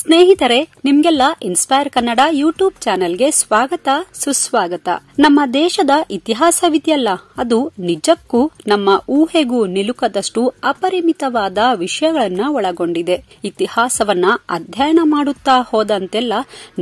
ಸ್ನೇಹಿತರೆ, ನಿಮ್ಗೆಲ್ಲ inspire Kannada YouTube ಚಾನೆಲ್ಗೆ ಸ್ವಾಗತ ಸುಸ್ವಾಗತ. ನಮ್ಮ ದೇಶದ ಇತಿಹಾಸವಿದೆಯಲ್ಲ, ಅದು ನಿಜಕ್ಕೂ ನಮ್ಮ ಊಹೆಗೂ ನಿಲುಕದಷ್ಟು ಅಪರಿಮಿತವಾದ ವಿಷಯಗಳನ್ನ ಒಳಗೊಂಡಿದೆ. ಇತಿಹಾಸವನ್ನ ಅಧ್ಯಯನ ಮಾಡುತ್ತಾ ಹೋದಂತೆಲ್ಲ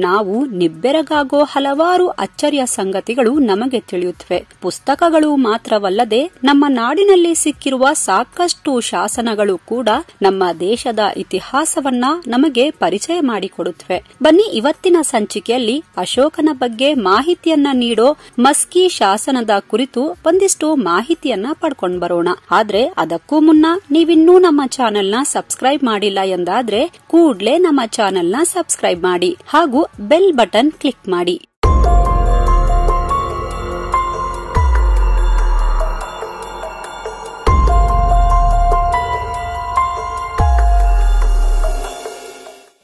ನಾವು ನಿಬ್ಬೆರಗಾಗೋ ಹಲವಾರು ಅಚ್ಚರಿಯ ಸಂಗತಿಗಳು ನಮಗೆ ತಿಳಿಯುತ್ತವೆ. ಪುಸ್ತಕಗಳು ಮಾತ್ರವಲ್ಲದೆ ನಮ್ಮ ನಾಡಿನಲ್ಲಿ ಸಿಕ್ಕಿರುವ ಸಾಕಷ್ಟು ಶಾಸನಗಳು ಕೂಡ ನಮ್ಮ ದೇಶದ ಇತಿಹಾಸವನ್ನ ನಮಗೆ ಪರಿಚಯ ಮಾಡಿಕೊಡುತ್ತವೆ. ಬನ್ನಿ, ಇವತ್ತಿನ ಸಂಚಿಕೆಯಲ್ಲಿ ಅಶೋಕನ ಬಗ್ಗೆ ಮಾಹಿತಿಯನ್ನ ನೀಡೋ ಮಸ್ಕಿ ಶಾಸನದ ಕುರಿತು ಒಂದಿಷ್ಟು ಮಾಹಿತಿಯನ್ನ ಪಡ್ಕೊಂಡು ಬರೋಣ. ಆದ್ರೆ ಅದಕ್ಕೂ ಮುನ್ನ ನೀವಿನ್ನೂ ನಮ್ಮ ಚಾನೆಲ್ನ ಸಬ್ಸ್ಕ್ರೈಬ್ ಮಾಡಿಲ್ಲ ಎಂದಾದ್ರೆ ಕೂಡ್ಲೇ ನಮ್ಮ ಚಾನೆಲ್ನ ಸಬ್ಸ್ಕ್ರೈಬ್ ಮಾಡಿ ಹಾಗೂ ಬೆಲ್ ಬಟನ್ ಕ್ಲಿಕ್ ಮಾಡಿ.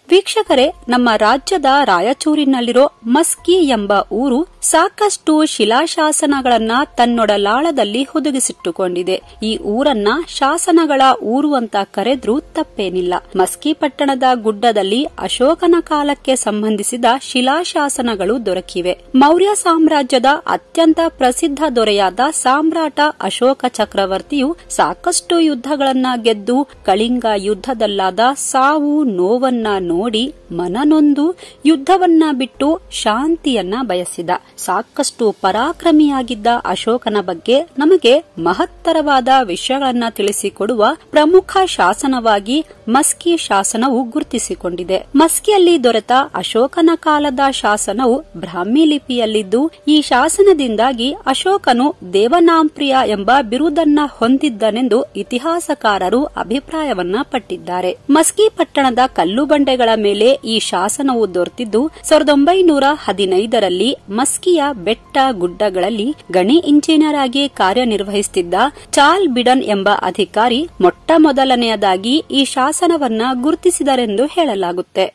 ವೀಕ್ಷಕರೇ, ನಮ್ಮ ರಾಜ್ಯದ ರಾಯಚೂರಿನಲ್ಲಿರೋ ಮಸ್ಕಿ ಎಂಬ ಊರು ಸಾಕಷ್ಟು ಶಿಲಾಶಾಸನಗಳನ್ನ ತನ್ನೊಡಲಾಳದಲ್ಲಿ ಹುದುಗಿಸಿಟ್ಟುಕೊಂಡಿದೆ. ಈ ಊರನ್ನ ಶಾಸನಗಳ ಊರು ಅಂತ ಕರೆದ್ರೂ ತಪ್ಪೇನಿಲ್ಲ. ಮಸ್ಕಿ ಪಟ್ಟಣದ ಗುಡ್ಡದಲ್ಲಿ ಅಶೋಕನ ಕಾಲಕ್ಕೆ ಸಂಬಂಧಿಸಿದ ಶಿಲಾಶಾಸನಗಳು ದೊರಕಿವೆ. ಮೌರ್ಯ ಸಾಮ್ರಾಜ್ಯದ ಅತ್ಯಂತ ಪ್ರಸಿದ್ಧ ದೊರೆಯಾದ ಸಾಮ್ರಾಟ ಅಶೋಕ ಚಕ್ರವರ್ತಿಯು ಸಾಕಷ್ಟು ಯುದ್ಧಗಳನ್ನ ಗೆದ್ದು ಕಳಿಂಗ ಯುದ್ಧದಲ್ಲಾದ ಸಾವು ನೋವನ್ನ ನೋಡಿ ಮನನೊಂದು ಯುದ್ಧವನ್ನ ಬಿಟ್ಟು ಶಾಂತಿಯನ್ನ ಬಯಸಿದ. ಸಾಕಷ್ಟು ಪರಾಕ್ರಮಿಯಾಗಿದ್ದ ಅಶೋಕನ ಬಗ್ಗೆ ನಮಗೆ ಮಹತ್ತರವಾದ ವಿಷಯಗಳನ್ನ ತಿಳಿಸಿಕೊಡುವ ಪ್ರಮುಖ ಶಾಸನವಾಗಿ ಮಸ್ಕಿ ಶಾಸನವು ಗುರುತಿಸಿಕೊಂಡಿದೆ. ಮಸ್ಕಿಯಲ್ಲಿ ದೊರೆತ ಅಶೋಕನ ಕಾಲದ ಶಾಸನವು ಬ್ರಾಹ್ಮಿ ಲಿಪಿಯಲ್ಲಿದ್ದು, ಈ ಶಾಸನದಿಂದಾಗಿ ಅಶೋಕನು ದೇವನಾಂಪ್ರಿಯ ಎಂಬ ಬಿರುದನ್ನ ಹೊಂದಿದ್ದನೆಂದು ಇತಿಹಾಸಕಾರರು ಅಭಿಪ್ರಾಯವನ್ನ ಪಟ್ಟಿದ್ದಾರೆ. ಮಸ್ಕಿ ಪಟ್ಟಣದ ಕಲ್ಲು ಬಂಡೆಗಳ ಮೇಲೆ ಈ ಶಾಸನವು ದೊರೆತಿದ್ದು 1915ರಲ್ಲಿ ಮಸ್ಕಿಯ ಬೆಟ್ಟ ಗುಡ್ಡಗಳಲ್ಲಿ ಗಣಿ ಇಂಜಿನಿಯರ್ ಆಗಿ ಕಾರ್ಯನಿರ್ವಹಿಸುತ್ತಿದ್ದ ಚಾರ್ಲ್ ಬಿಡನ್ ಎಂಬ ಅಧಿಕಾರಿ ಮೊಟ್ಟಮೊದಲನೆಯದಾಗಿ ಈ ಶಾಸನವನ್ನ ಗುರುತಿಸಿದರೆಂದು ಹೇಳಲಾಗುತ್ತೆ.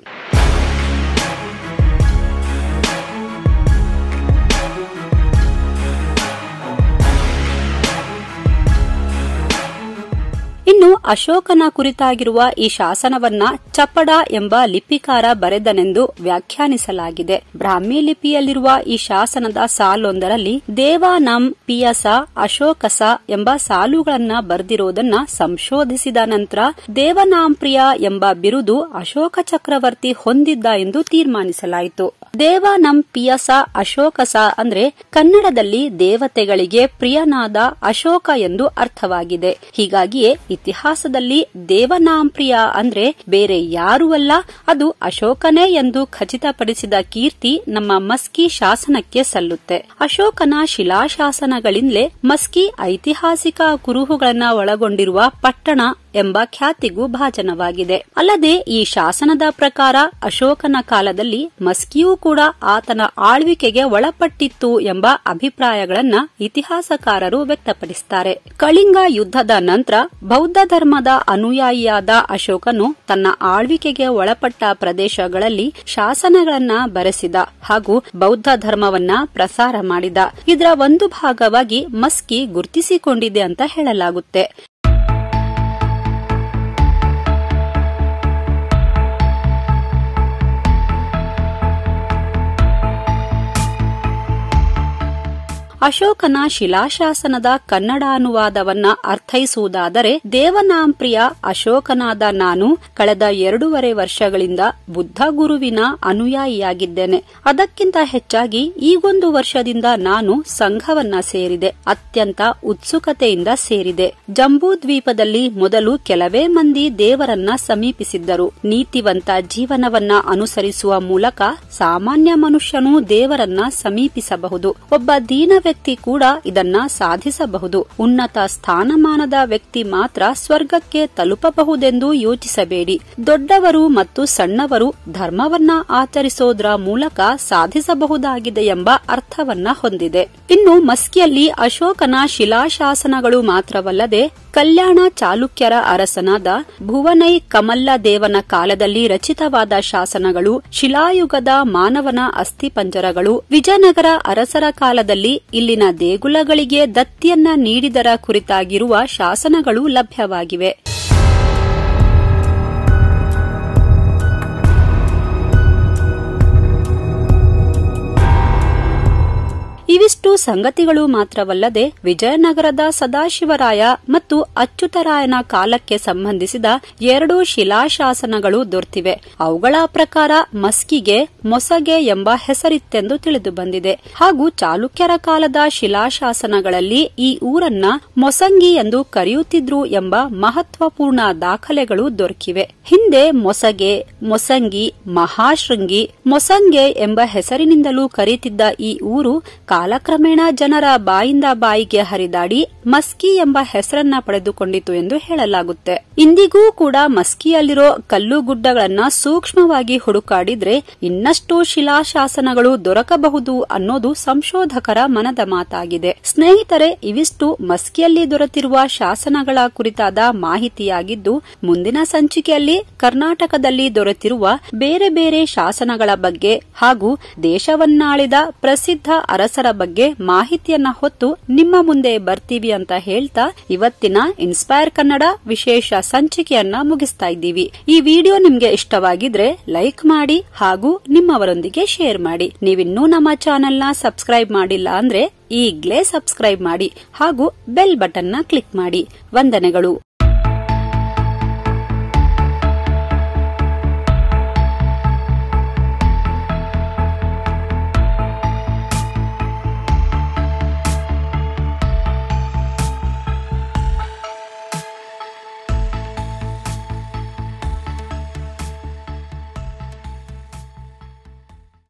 ಇನ್ನು ಅಶೋಕನ ಕುರಿತಾಗಿರುವ ಈ ಶಾಸನವನ್ನ ಚಪಡ ಎಂಬ ಲಿಪಿಕಾರ ಬರೆದನೆಂದು ವ್ಯಾಖ್ಯಾನಿಸಲಾಗಿದೆ. ಬ್ರಾಹ್ಮಿ ಲಿಪಿಯಲ್ಲಿರುವ ಈ ಶಾಸನದ ಸಾಲೊಂದರಲ್ಲಿ ದೇವಾನಂ ಪಿಯಸ ಅಶೋಕಸ ಎಂಬ ಸಾಲುಗಳನ್ನ ಬರೆದಿರುವುದನ್ನ ಸಂಶೋಧಿಸಿದ ನಂತರ ದೇವನಾಂಪ್ರಿಯ ಎಂಬ ಬಿರುದು ಅಶೋಕ ಚಕ್ರವರ್ತಿ ಹೊಂದಿದ್ದ ಎಂದು ತೀರ್ಮಾನಿಸಲಾಯಿತು. ದೇವಾನಂ ಪಿಯಸ ಅಶೋಕಸ ಅಂದ್ರೆ ಕನ್ನಡದಲ್ಲಿ ದೇವತೆಗಳಿಗೆ ಪ್ರಿಯನಾದ ಅಶೋಕ ಎಂದು ಅರ್ಥವಾಗಿದೆ. ಹೀಗಾಗಿಯೇ ಇತಿಹಾಸದಲ್ಲಿ ದೇವನಾಂಪ್ರಿಯ ಅಂದ್ರೆ ಬೇರೆ ಯಾರೂ ಅಲ್ಲ, ಅದು ಅಶೋಕನೇ ಎಂದು ಖಚಿತಪಡಿಸಿದ ಕೀರ್ತಿ ನಮ್ಮ ಮಸ್ಕಿ ಶಾಸನಕ್ಕೆ ಸಲ್ಲುತ್ತೆ. ಅಶೋಕನ ಶಿಲಾಶಾಸನಗಳಿಂದಲೇ ಮಸ್ಕಿ ಐತಿಹಾಸಿಕ ಕುರುಹುಗಳನ್ನ ಒಳಗೊಂಡಿರುವ ಪಟ್ಟಣ ಎಂಬ ಖ್ಯಾತಿಗೂ ಭಾಜನವಾಗಿದೆ. ಅಲ್ಲದೆ ಈ ಶಾಸನದ ಪ್ರಕಾರ ಅಶೋಕನ ಕಾಲದಲ್ಲಿ ಮಸ್ಕಿಯೂ ಕೂಡ ಆತನ ಆಳ್ವಿಕೆಗೆ ಒಳಪಟ್ಟಿತ್ತು ಎಂಬ ಅಭಿಪ್ರಾಯಗಳನ್ನ ಇತಿಹಾಸಕಾರರು ವ್ಯಕ್ತಪಡಿಸುತ್ತಾರೆ. ಕಳಿಂಗ ಯುದ್ಧದ ನಂತರ ಬೌದ್ಧ ಧರ್ಮದ ಅನುಯಾಯಿಯಾದ ಅಶೋಕನು ತನ್ನ ಆಳ್ವಿಕೆಗೆ ಒಳಪಟ್ಟ ಪ್ರದೇಶಗಳಲ್ಲಿ ಶಾಸನಗಳನ್ನ ಬರೆಸಿದ ಹಾಗೂ ಬೌದ್ಧ ಧರ್ಮವನ್ನ ಪ್ರಸಾರ ಮಾಡಿದ. ಇದರ ಒಂದು ಭಾಗವಾಗಿ ಮಸ್ಕಿ ಗುರುತಿಸಿಕೊಂಡಿದೆ ಅಂತ ಹೇಳಲಾಗುತ್ತೆ. ಅಶೋಕನ ಶಿಲಾಶಾಸನದ ಕನ್ನಡ ಅನುವಾದವನ್ನ ಅರ್ಥೈಸುವುದಾದರೆ, ದೇವನಾಂಪ್ರಿಯ ಅಶೋಕನಾದ ನಾನು ಕಳೆದ 2.5 ವರ್ಷಗಳಿಂದ ಬುದ್ಧ ಗುರುವಿನ ಅನುಯಾಯಿಯಾಗಿದ್ದೇನೆ. ಅದಕ್ಕಿಂತ ಹೆಚ್ಚಾಗಿ ಈಗೊಂದು ವರ್ಷದಿಂದ ನಾನು ಸಂಘವನ್ನ ಸೇರಿದೆ. ಅತ್ಯಂತ ಉತ್ಸುಕತೆಯಿಂದ ಸೇರಿದೆ. ಜಂಬೂ ದ್ವೀಪದಲ್ಲಿ ಮೊದಲು ಕೆಲವೇ ಮಂದಿ ದೇವರನ್ನ ಸಮೀಪಿಸಿದ್ದರು. ನೀತಿವಂತ ಜೀವನವನ್ನ ಅನುಸರಿಸುವ ಮೂಲಕ ಸಾಮಾನ್ಯ ಮನುಷ್ಯನು ದೇವರನ್ನ ಸಮೀಪಿಸಬಹುದು. ಒಬ್ಬ ದೀನ ವ್ಯಕ್ತಿ ಕೂಡ ಇದನ್ನ ಸಾಧಿಸಬಹುದು. ಉನ್ನತ ಸ್ಥಾನಮಾನದ ವ್ಯಕ್ತಿ ಮಾತ್ರ ಸ್ವರ್ಗಕ್ಕೆ ತಲುಪಬಹುದೆಂದು ಯೋಚಿಸಬೇಡಿ. ದೊಡ್ಡವರು ಮತ್ತು ಸಣ್ಣವರು ಧರ್ಮವನ್ನ ಆಚರಿಸೋದ್ರ ಮೂಲಕ ಸಾಧಿಸಬಹುದಾಗಿದೆ ಎಂಬ ಅರ್ಥವನ್ನ ಹೊಂದಿದೆ. ಇನ್ನು ಮಸ್ಕಿಯಲ್ಲಿ ಅಶೋಕನ ಶಿಲಾಶಾಸನಗಳು ಮಾತ್ರವಲ್ಲದೆ ಕಲ್ಯಾಣ ಚಾಲುಕ್ಯರ ಅರಸನಾದ ಭುವನೈ ಕಮಲ್ಲ ದೇವನ ಕಾಲದಲ್ಲಿ ರಚಿತವಾದ ಶಾಸನಗಳು, ಶಿಲಾಯುಗದ ಮಾನವನ ಅಸ್ಥಿಪಂಜರಗಳು, ವಿಜಯನಗರ ಅರಸರ ಕಾಲದಲ್ಲಿ ಇಲ್ಲಿನ ದೇಗುಲಗಳಿಗೆ ದತ್ತಿಯನ್ನ ನೀಡಿದರ ಕುರಿತಾಗಿರುವ ಶಾಸನಗಳು ಲಭ್ಯವಾಗಿವೆ. ಸಂಗತಿಗಳು ಮಾತ್ರವಲ್ಲದೆ ವಿಜಯನಗರದ ಸದಾಶಿವರಾಯ ಮತ್ತು ಅಚ್ಯುತರಾಯನ ಕಾಲಕ್ಕೆ ಸಂಬಂಧಿಸಿದ 2 ಶಿಲಾಶಾಸನಗಳು ದೊರೆತಿವೆ. ಅವುಗಳ ಪ್ರಕಾರ ಮಸ್ಕಿಗೆ ಮೊಸಗೆ ಎಂಬ ಹೆಸರಿತ್ತೆಂದು ತಿಳಿದು ಬಂದಿದೆ. ಹಾಗೂ ಚಾಲುಕ್ಯರ ಕಾಲದ ಶಿಲಾಶಾಸನಗಳಲ್ಲಿ ಈ ಊರನ್ನ ಮೊಸಂಗಿ ಎಂದು ಕರೆಯುತ್ತಿದ್ರು ಎಂಬ ಮಹತ್ವಪೂರ್ಣ ದಾಖಲೆಗಳು ದೊರಕಿವೆ. ಹಿಂದೆ ಮೊಸಗೆ, ಮೊಸಂಗಿ, ಮಹಾಶೃಂಗಿ, ಮೊಸಂಗೆ ಎಂಬ ಹೆಸರಿನಿಂದಲೂ ಕರೆಯುತ್ತಿದ್ದ ಈ ಊರು ಕಾಲಕ್ರಮೇಣ ಜನರ ಬಾಯಿಂದ ಬಾಯಿಗೆ ಹರಿದಾಡಿ ಮಸ್ಕಿ ಎಂಬ ಹೆಸರನ್ನ ಪಡೆದುಕೊಂಡಿತು ಎಂದು ಹೇಳಲಾಗುತ್ತೆ. ಇಂದಿಗೂ ಕೂಡ ಮಸ್ಕಿಯಲ್ಲಿರೋ ಕಲ್ಲುಗುಡ್ಡಗಳನ್ನ ಸೂಕ್ಷ್ಮವಾಗಿ ಹುಡುಕಾಡಿದ್ರೆ ಇನ್ನಷ್ಟು ಶಿಲಾಶಾಸನಗಳು ದೊರಕಬಹುದು ಅನ್ನೋದು ಸಂಶೋಧಕರ ಮನದ ಮಾತಾಗಿದೆ. ಸ್ನೇಹಿತರೆ, ಇವಿಷ್ಟು ಮಸ್ಕಿಯಲ್ಲಿ ದೊರೆತಿರುವ ಶಾಸನಗಳ ಕುರಿತಾದ ಮಾಹಿತಿಯಾಗಿದ್ದು, ಮುಂದಿನ ಸಂಚಿಕೆಯಲ್ಲಿ ಕರ್ನಾಟಕದಲ್ಲಿ ದೊರೆತಿರುವ ಬೇರೆ ಬೇರೆ ಶಾಸನಗಳ ಬಗ್ಗೆ ಹಾಗೂ ದೇಶವನ್ನಾಳಿದ ಪ್ರಸಿದ್ಧ ಅರಸರ ಬಗ್ಗೆ ಮಾಹಿತಿಯನ್ನ ಹೊತ್ತು ನಿಮ್ಮ ಮುಂದೆ ಬರ್ತೀವಿ ಅಂತ ಹೇಳ್ತಾ ಇವತ್ತಿನ ಇನ್ಸ್ಪೈರ್ ಕನ್ನಡ ವಿಶೇಷ ಸಂಚಿಕೆಯನ್ನ ಮುಗಿಸ್ತಾ ಇದ್ದೀವಿ. ಈ ವಿಡಿಯೋ ನಿಮ್ಗೆ ಇಷ್ಟವಾಗಿದ್ರೆ ಲೈಕ್ ಮಾಡಿ ಹಾಗೂ ನಿಮ್ಮವರೊಂದಿಗೆ ಶೇರ್ ಮಾಡಿ. ನೀವಿನ್ನೂ ನಮ್ಮ ಚಾನೆಲ್ನ ಸಬ್ಸ್ಕ್ರೈಬ್ ಮಾಡಿಲ್ಲ ಅಂದ್ರೆ ಈಗ್ಲೇ ಸಬ್ಸ್ಕ್ರೈಬ್ ಮಾಡಿ ಹಾಗೂ ಬೆಲ್ ಬಟನ್ನ ಕ್ಲಿಕ್ ಮಾಡಿ. ವಂದನೆಗಳು.